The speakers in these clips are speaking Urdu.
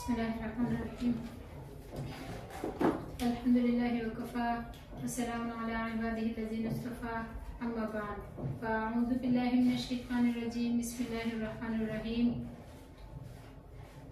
Bismillahirrahmanirrahim. Alhamdulillahi wa kafa wa salamun ala ibadihi allazina istafa amma ba'd. A'udhu billahi minash shaitanir rajim. Bismillahirrahmanirrahim.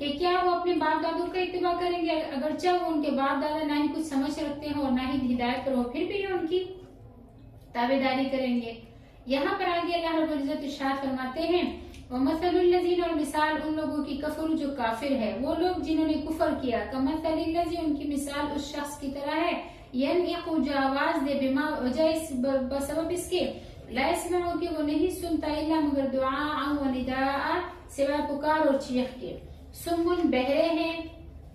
کہ کیا وہ اپنے باپ دادوں کا اتباع کریں گے اگرچہ وہ ان کے باپ دادا نہ ہی کچھ سمجھ رکھتے ہوں اور نہ ہی ہدایت پر ہو، پھر بھی ان کی تابعداری کریں گے۔ یہاں پر آگے اللہ رب العزت ارشاد فرماتے ہیں وَمَثَلُ الَّذِينَ، اور مثال ان لوگوں کی کفر جو کافر ہے، وہ لوگ جنہوں نے کفر کیا، کَمَثَلِ الَّذِي، ان کی مثال اس شخص کی طرح ہے، يَنْعِقُ جو آواز دے بما وجہ بسبب اس کے، لا يسمعو کہ وہ نہیں سنتا الا مگر دعاء و نداء سوائے پکار اور چیخ کے، سمن بہرے ہیں،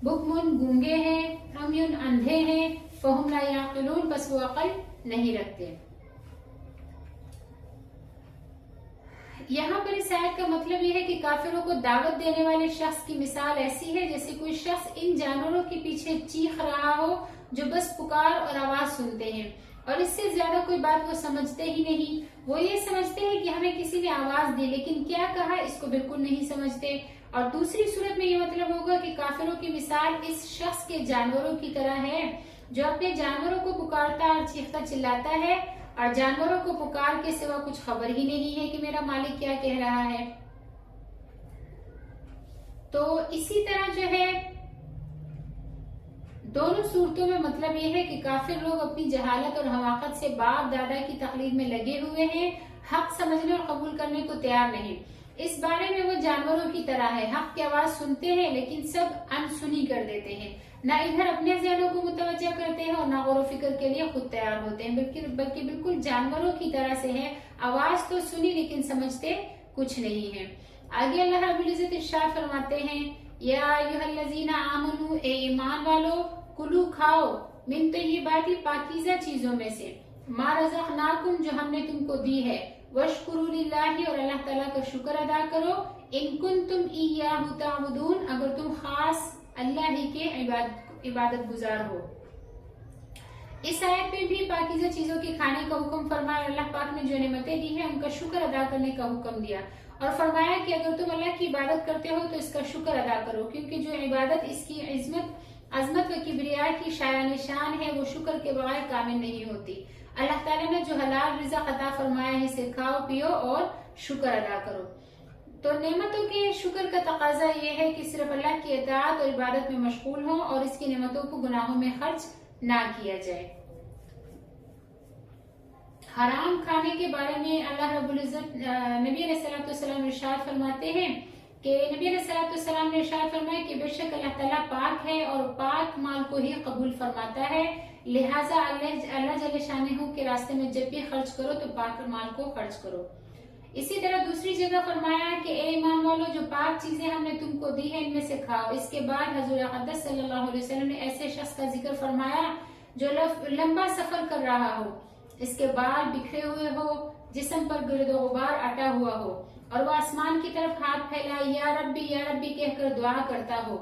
بکمن گونگے ہیں، عمیٌ اندھے ہیں، فہم لا یعقلون پس وہ عقل نہیں رکھتے۔ یہاں پر اس آیت کا مطلب یہ ہے کہ کافروں کو دعوت دینے والے شخص کی مثال ایسی ہے جیسے کوئی شخص ان جانوروں کے پیچھے چیخ رہا ہو جو بس پکار اور آواز سنتے ہیں اور اس سے زیادہ کوئی بات وہ سمجھتے ہی نہیں۔ وہ یہ سمجھتے ہیں کہ ہمیں کسی نے آواز دی لیکن کیا کہا اس کو بالکل نہیں سمجھتے۔ اور دوسری صورت میں یہ مطلب ہوگا کہ کافروں کی مثال اس شخص کے جانوروں کی طرح ہے جو اپنے جانوروں کو پکارتا اور چیختا چلاتا ہے اور جانوروں کو پکار کے سوا کچھ خبر ہی نہیں ہے کہ میرا مالک کیا کہہ رہا ہے۔ تو اسی طرح جو ہے دونوں صورتوں میں مطلب یہ ہے کہ کافر لوگ اپنی جہالت اور حماقت سے باپ دادا کی تقلید میں لگے ہوئے ہیں، حق سمجھنے اور قبول کرنے کو تیار نہیں۔ اس بارے میں وہ جانوروں کی طرح ہے، حق کی آواز سنتے ہیں لیکن سب انسنی کر دیتے ہیں، نہ ادھر اپنے ذہنوں کو متوجہ کرتے ہیں اور نہ غور و فکر کے لیے خود تیار ہوتے ہیں، بلکہ بالکل جانوروں کی طرح سے ہے، آواز تو سنی لیکن سمجھتے کچھ نہیں ہے۔ آگے اللہ رب العزت ارشاد فرماتے ہیں یا ایھا الذین آمنوا، اے ایمان والو، کلو کھاؤ، من طیبات پاکیزہ چیزوں میں سے، ما رزقناکم جو ہم نے تم کو دی ہے، واشکروا للہ اور اللہ تعالیٰ کا شکر ادا کرو، ان کنتم ایاہ تعبدون اگر تم خاص اللہ ہی کے عبادت گزار ہو۔ اس آیت میں بھی پاکیزہ چیزوں کے کھانے کا حکم فرمایا اور اللہ پاک نے جو نعمتیں دی ہیں ان کا شکر ادا کرنے کا حکم دیا اور فرمایا کہ اگر تم اللہ کی عبادت کرتے ہو تو اس کا شکر ادا کرو، کیونکہ جو عبادت اس کی عظمت و کبریاء کی شایان شان ہے وہ شکر کے بغیر کامل نہیں ہوتی۔ اللہ تعالیٰ نے جو حلال رزق عطا فرمایا ہے اسے کھاؤ پیو اور شکر ادا کرو۔ تو نعمتوں کے شکر کا تقاضا یہ ہے کہ صرف اللہ کی اطاعت اور عبادت میں مشغول ہوں اور اس کی نعمتوں کو گناہوں میں خرچ نہ کیا جائے۔ حرام کھانے کے بارے میں اللہ رب العزت نبی علیہ السلام ارشاد فرماتے ہیں کہ نبی علیہ السلام نے ارشاد فرمایا کہ بے شک اللہ تعالیٰ پاک ہے اور پاک مال کو ہی قبول فرماتا ہے، لہٰذا اللہ جل شانہ کے راستے میں جب بھی خرچ کرو تو پاک مال کو خرچ کرو۔ اسی طرح دوسری جگہ فرمایا کہ اے ایمان والو جو پاک چیزیں ہم نے تم کو دی ہیں ان میں سے کھاؤ۔ اس کے بعد حضور اقدس صلی اللہ علیہ وسلم نے ایسے شخص کا ذکر فرمایا جو لمبا سفر کر رہا ہو، اس کے بال بکھرے ہوئے ہو، جسم پر گرد و غبار اٹا ہوا ہو اور وہ آسمان کی طرف ہاتھ پھیلائے یا ربی کہہ کر دعا کرتا ہو۔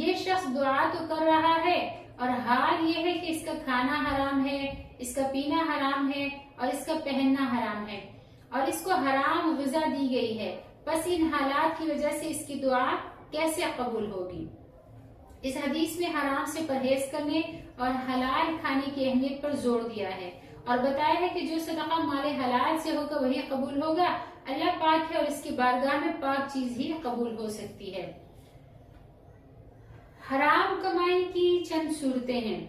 یہ شخص دعا تو کر رہا ہے اور حال یہ ہے کہ اس کا کھانا حرام ہے، اس کا پینا حرام ہے اور اس کا پہننا حرام ہے اور اس کو حرام غذا دی گئی ہے، بس ان حالات کی وجہ سے اس کی دعا کیسے قبول ہوگی؟ اس حدیث میں حرام سے پرہیز کرنے اور حلال کھانے کی اہمیت پر زور دیا ہے اور بتایا ہے کہ جو صدقہ مال حلال سے ہوگا وہی قبول ہوگا۔ اللہ پاک ہے اور اس کی بارگاہ میں پاک چیز ہی قبول ہو سکتی ہے۔ حرام کمائی کی چند صورتیں ہیں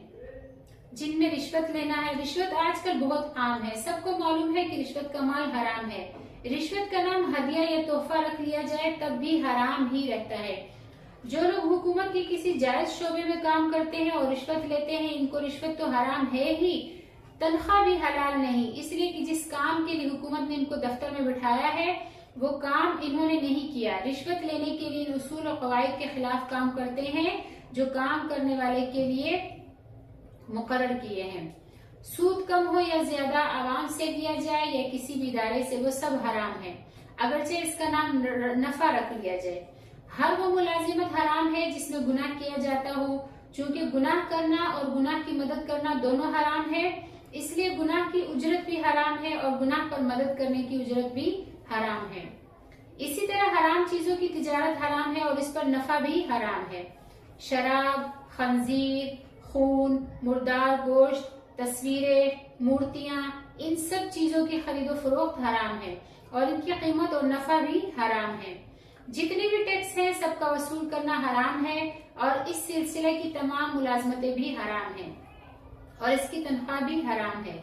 جن میں رشوت لینا ہے۔ رشوت آج کل بہت عام ہے، سب کو معلوم ہے کہ رشوت کا مال حرام ہے۔ رشوت کا نام ہدیہ یا تحفہ رکھ لیا جائے تب بھی حرام ہی رہتا ہے۔ جو لوگ حکومت کے کسی جائز شعبے میں کام کرتے ہیں اور رشوت لیتے ہیں ان کو رشوت تو حرام ہے ہی، تنخواہ بھی حلال نہیں، اس لیے کہ جس کام کے لیے حکومت نے ان کو دفتر میں بٹھایا ہے وہ کام انہوں نے نہیں کیا۔ رشوت لینے کے لیے اصول اور قواعد کے خلاف کام کرتے ہیں جو کام کرنے والے کے لیے مقرر کیے ہیں۔ سود کم ہو یا زیادہ عوام سے لیا جائے یا کسی بھی ادارے سے، وہ سب حرام ہے اگرچہ اس کا نام نفع رکھ لیا جائے۔ ہر وہ ملازمت حرام ہے جس میں گناہ کیا جاتا ہو، چونکہ گناہ کرنا اور گناہ کی مدد کرنا دونوں حرام ہے، اس لیے گناہ کی اجرت بھی حرام ہے اور گناہ پر مدد کرنے کی اجرت بھی حرام ہے۔ اسی طرح حرام چیزوں کی تجارت حرام ہے اور اس پر نفع بھی حرام ہے۔ شراب، خنزیر، خون، مردار گوشت، تصویریں، مورتیاں، ان سب چیزوں کی خرید و فروخت حرام ہے اور ان کی قیمت اور نفع بھی حرام ہے۔ جتنے بھی ٹیکس ہیں سب کا وصول کرنا حرام ہے، اور اس سلسلے کی تمام ملازمتیں بھی حرام ہیں اور اس کی تنخواہ بھی حرام ہے۔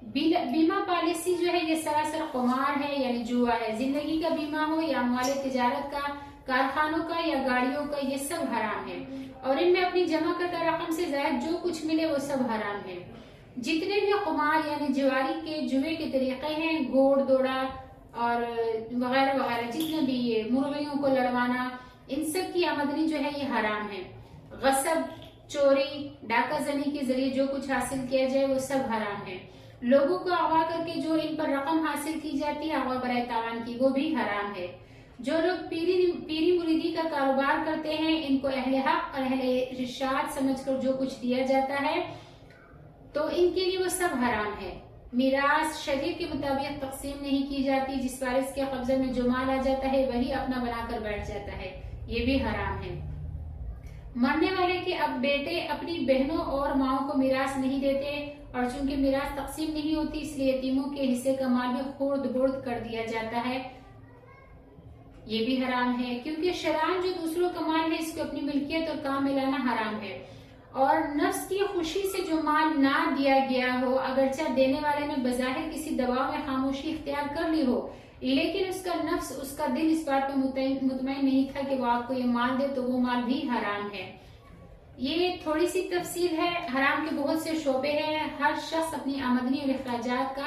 بیمہ پالیسی جو ہے یہ سراسر قمار ہے، یعنی جوا ہے۔ زندگی کا بیمہ ہو یا اموال تجارت کا، کارخانوں کا یا گاڑیوں کا، یہ سب حرام ہے، اور ان میں اپنی جمع کردہ رقم سے زائد جو کچھ ملے وہ سب حرام ہے۔ جتنے بھی قمار یعنی جواری کے جوے کے طریقے ہیں، گھوڑ دوڑا اور وغیرہ وغیرہ، جتنے بھی یہ مرغیوں کو لڑوانا، ان سب کی آمدنی جو ہے یہ حرام ہے۔ غصب، چوری، ڈاکہ زنی کے ذریعے جو کچھ حاصل کیا جائے وہ سب حرام ہے۔ لوگوں کو اغوا کر کے جو ان پر رقم حاصل کی جاتی ہے اغوا برائے تاوان کی، وہ بھی حرام ہے۔ جو لوگ پیری مریدی کا کاروبار کرتے ہیں، ان کو اہل حق اور اہل ارشاد سمجھ کر جو کچھ دیا جاتا ہے تو ان کے لیے وہ سب حرام ہے۔ میراث شریعت کے مطابق تقسیم نہیں کی جاتی، جس وارث کے قبضے میں جو مال آ جاتا ہے وہی اپنا بنا کر بیٹھ جاتا ہے، یہ بھی حرام ہے۔ مرنے والے کے اب بیٹے اپنی بہنوں اور ماؤں کو میراث نہیں دیتے، اور چونکہ میراث تقسیم نہیں ہوتی اس لیے یتیموں کے حصے کا مال بھی خورد برد کر دیا جاتا ہے، یہ بھی حرام ہے۔ کیونکہ شرعاً جو دوسروں کا مال ہے اس کو اپنی ملکیت اور کام میں لانا حرام ہے، اور نفس کی خوشی سے جو مال نہ دیا گیا ہو، اگرچہ دینے والے نے بظاہر کسی دباؤ میں خاموشی اختیار کر لی ہو، لیکن اس کا نفس، اس کا دل اس بات پہ مطمئن نہیں تھا کہ وہ آپ کو یہ مال دے، تو وہ مال بھی حرام ہے۔ یہ تھوڑی سی تفصیل ہے، حرام کے بہت سے شعبے ہیں۔ ہر شخص اپنی آمدنی اور اخراجات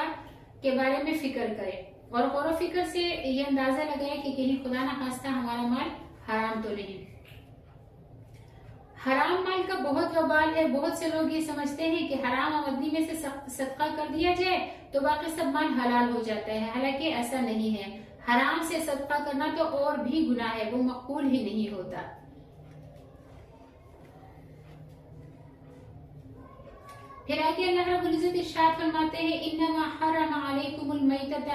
کے بارے میں فکر کرے اور غور و فکر سے یہ اندازہ لگائے کہ کہیں خدا نہ خواستہ ہمارا مال حرام تو نہیں۔ حرام مال کا بہت وبال ہے۔ بہت سے لوگ یہ سمجھتے ہیں کہ حرام آمدنی میں سے صدقہ کر دیا جائے تو باقی سب مال حلال ہو جاتا ہے، حالانکہ ایسا نہیں ہے۔ حرام سے صدقہ کرنا تو اور بھی گناہ ہے، وہ مقبول ہی نہیں ہوتا۔ پھر آگے اللہ رب العزت ارشاد فرماتے ہیں انما حرم علیکم المیتۃ،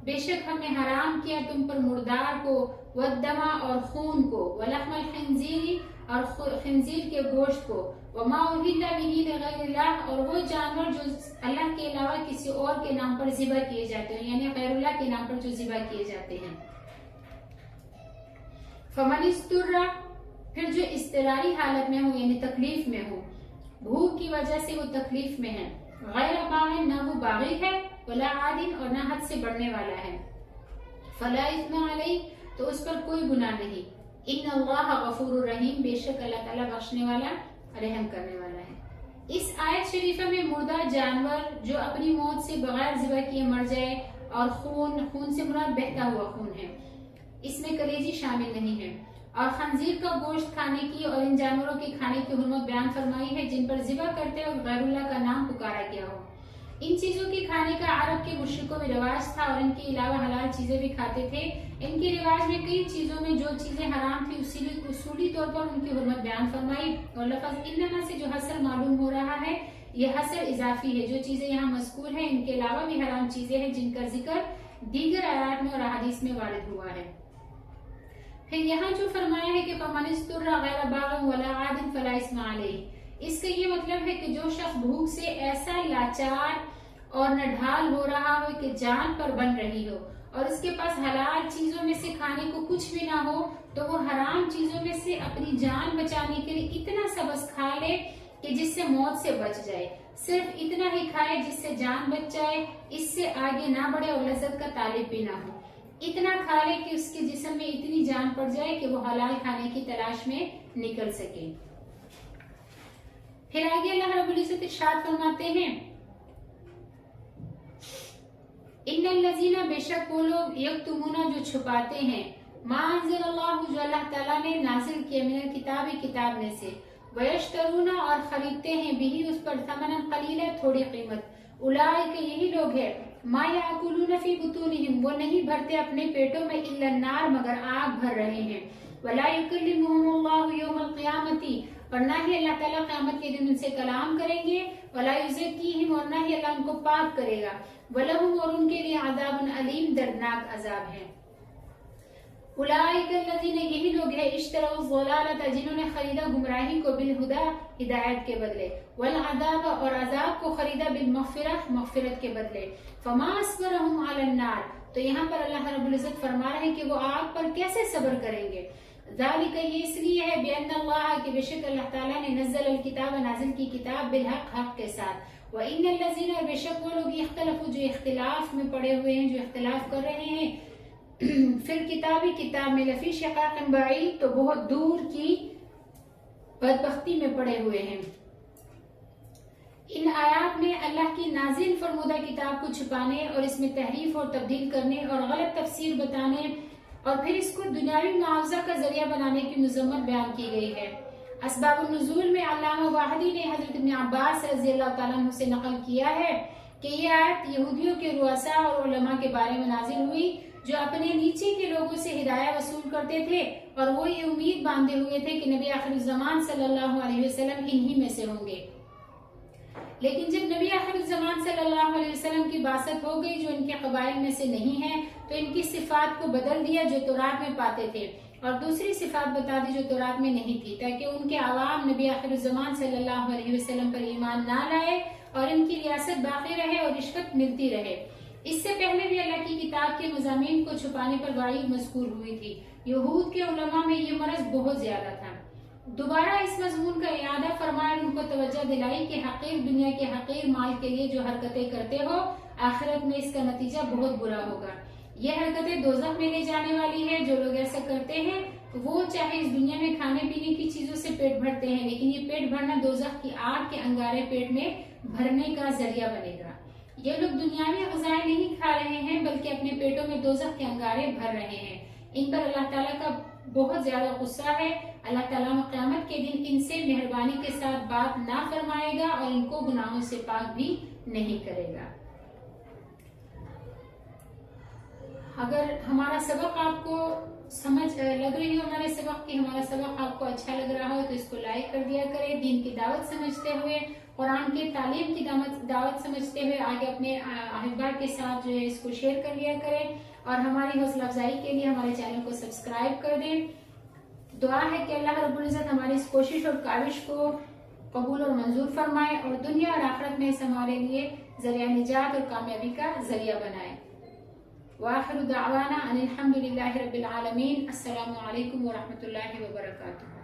بے شک ہم نے حرام کیا تم پر مردار کو، والدم اور خون کو، ولحم الخنزیر اور خنزیر کے گوشت کو، وما اہل بہ لغیر اللہ اور وہ جانور جو اللہ کے علاوہ کسی اور کے نام پر ذبح کیے جاتے ہیں، یعنی غیر اللہ کے نام پر جو ذبح کیے جاتے ہیں۔ فمن اضطر، پھر جو اضطراری حالت میں ہو یعنی تکلیف میں ہو، بھوک کی وجہ سے وہ تکلیف میں ہے، غیر باغ، نہ وہ باغی ہے، ولا عاد اور نہ حد سے بڑھنے والا ہے، فلا اثم علیہ تو اس پر کوئی گناہ نہیں، ان اللہ غفور الرحیم بے شک اللہ تعالیٰ بخشنے والا رحم کرنے والا ہے۔ اس آیت شریفہ میں مردہ جانور جو اپنی موت سے بغیر ذبح کیے مر جائے، اور خون سے مراد بہتا ہوا خون ہے، اس میں کلیجی شامل نہیں ہے، اور خنزیر کا گوشت کھانے کی اور ان جانوروں کے کھانے کی حرمت بیان فرمائی ہے جن پر ذبح کرتے اور غیر اللہ کا نام پکارا گیا ہو۔ ان چیزوں کے کھانے کا عرب کے مشرکوں میں رواج تھا، اور ان کے علاوہ حلال چیزیں بھی کھاتے تھے۔ ان کے رواج میں کئی چیزوں میں جو چیزیں حرام تھی اصولی طور پر ان کی حرمت بیان فرمائی، اور لفظ انما سے جو حصر معلوم ہو رہا ہے یہ حصر اضافی ہے، جو چیزیں یہاں مذکور ہیں ان کے علاوہ بھی حرام چیزیں ہیں جن کا ذکر دیگر آیات میں اور احادیث میں وارد ہوا ہے۔ پھر یہاں جو فرمایا ہے کہ فمن اضطر غیر باغ ولا عاد فلا اثم علیہ، اس کا یہ مطلب ہے کہ جو شخص بھوک سے ایسا لاچار اور نڈھال ہو رہا ہو کہ جان پر بن رہی ہو، اور اس کے پاس حلال چیزوں میں سے کھانے کو کچھ بھی نہ ہو، تو وہ حرام چیزوں میں سے اپنی جان بچانے کے لیے اتنا سبز کھا لے کہ جس سے موت سے بچ جائے، صرف اتنا ہی کھائے جس سے جان بچ جائے، اس سے آگے نہ بڑھے اور لذت کا طالب بھی نہ ہو، اتنا کھا لے کہ اس کے جسم میں اتنی جان پڑ جائے کہ وہ حلال کھانے کی تلاش میں نکل سکے۔ پھر آگے اللہ رب العزت ارشاد فرماتے ہیں ان الذین، بے شک وہ لوگ، یکتمون جو چھپاتے ہیں، ما انزل اللہ جو اللہ تعالیٰ نے نازل کیا، من الکتاب کتاب میں سے، ویشترون اور خریدتے ہیں، بھی اس پر، ثمنا قلیلا تھوڑی قیمت، اولئک یہی لوگ ہیں، ما یاکلون فی بطونہم وہ نہیں بھرتے اپنے پیٹوں میں، الا النار مگر آگ بھر رہے ہیں، ولا یکلمہم اللہ یوم القیامۃ اور نہ ہی اللہ تعالیٰ قیامت کے دن ان سے کلام کریں گے، ولا یزکیہم اور نہ ہی اللہ ان کو پاک کرے گا، ولہم اور ان کے لیے عذاب علیم دردناک عذاب ہے۔ اولئک الذین یہی لوگ ہیں، اشتروا الضلالۃ جنہوں نے خریدا گمراہی کو، بالہدی ہدایت کے بدلے، والعذاب اور عذاب کو خریدا، بالمغفرۃ مغفرت کے بدلے، فما اصبرہم علی النار تو یہاں پر اللہ رب العزت فرما رہے ہیں کہ وہ آگ پر کیسے صبر کریں گے. ذالک یہ اس لیے ہے بأن اللہ کہ بے شک اللہ تعالیٰ نے نزل الکتاب نازل کی کتاب بالحق حق کے ساتھ. وَإِنَّ الَّذِينَ اور بے شک وہ لوگ اختلفوا جو اختلاف میں پڑے ہوئے ہیں جو اختلاف کر رہے ہیں پھر کتاب میں لفی شقاق بعید تو بہت دور کی بدبختی میں پڑے ہوئے ہیں. ان آیات میں اللہ کی نازل فرمودہ کتاب کو چھپانے اور اس میں تحریف اور تبدیل کرنے اور غلط تفسیر بتانے اور پھر اس کو دنیاوی معاوضہ کا ذریعہ بنانے کی مذمت بیان کی گئی ہے. اسباب النزول میں علامہ واحدی نے حضرت ابن عباس رضی اللہ تعالیٰ عنہ سے نقل کیا ہے کہ یہ آیت یہودیوں کے رؤساء اور علماء کے بارے میں نازل ہوئی جو اپنے نیچے کے لوگوں سے ہدایہ وصول کرتے تھے اور وہ یہ امید باندھے ہوئے تھے کہ نبی آخر الزمان صلی اللہ علیہ وسلم انہی میں سے ہوں گے. لیکن جب نبی آخر الزمان صلی اللہ علیہ وسلم کی بعثت ہو گئی جو ان کے قبائل میں سے نہیں ہیں تو ان کی صفات کو بدل دیا جو تورات میں پاتے تھے اور دوسری صفات بتا دی جو تورات میں نہیں تھی تاکہ ان کے عوام نبی آخر الزمان صلی اللہ علیہ وسلم پر ایمان نہ لائے اور ان کی ریاست باقی رہے اور رشوت ملتی رہے. اس سے پہلے بھی اللہ کی کتاب کے مضامین کو چھپانے پر وعید مذکور ہوئی تھی. یہود کے علماء میں یہ مرض بہت زیادہ تھا. دوبارہ اس مضمون کا اعادہ فرمایا اور ان کو توجہ دلائی کہ حقیر دنیا کے حقیر مال کے لیے جو حرکتیں کرتے ہو آخرت میں اس کا نتیجہ بہت برا ہوگا. یہ حرکتیں دوزخ میں لے جانے والی ہے. جو لوگ ایسا کرتے ہیں وہ چاہے اس دنیا میں کھانے پینے کی چیزوں سے پیٹ بھرتے ہیں لیکن یہ پیٹ بھرنا دوزخ کی آگ کے انگارے پیٹ میں بھرنے کا ذریعہ بنے گا. یہ لوگ دنیاوی غذائیں نہیں کھا رہے ہیں بلکہ اپنے پیٹوں میں دوزخ کے انگارے بھر رہے ہیں. ان پر اللہ تعالیٰ کا بہت زیادہ غصہ ہے. اللہ تعالیٰ قیامت کے دن ان سے مہربانی کے ساتھ بات نہ فرمائے گا اور ان کو گناہوں سے پاک بھی نہیں کرے گا. اگر ہمارا سبق آپ کو سمجھ لگ رہی ہو ہمارے سبق کی ہمارا سبق آپ کو اچھا لگ رہا ہو تو اس کو لائک کر دیا کرے. دین کی دعوت سمجھتے ہوئے قرآن کے تعلیم کی دعوت سمجھتے ہوئے آگے اپنے احباب کے ساتھ جو ہے اس کو شیئر کر لیا کرے اور ہماری حوصلہ افزائی کے لیے ہمارے چینل کو سبسکرائب کر دیں. دعا ہے کہ اللہ رب العزت ہماری اس کوشش اور کاوش کو قبول اور منظور فرمائے اور دنیا اور آخرت میں اس ہمارے لیے ذریعہ نجات اور کامیابی کا ذریعہ بنائے. وآخر دعوانا ان الحمد للہ رب العالمین. السلام علیکم ورحمۃ اللہ وبرکاتہ.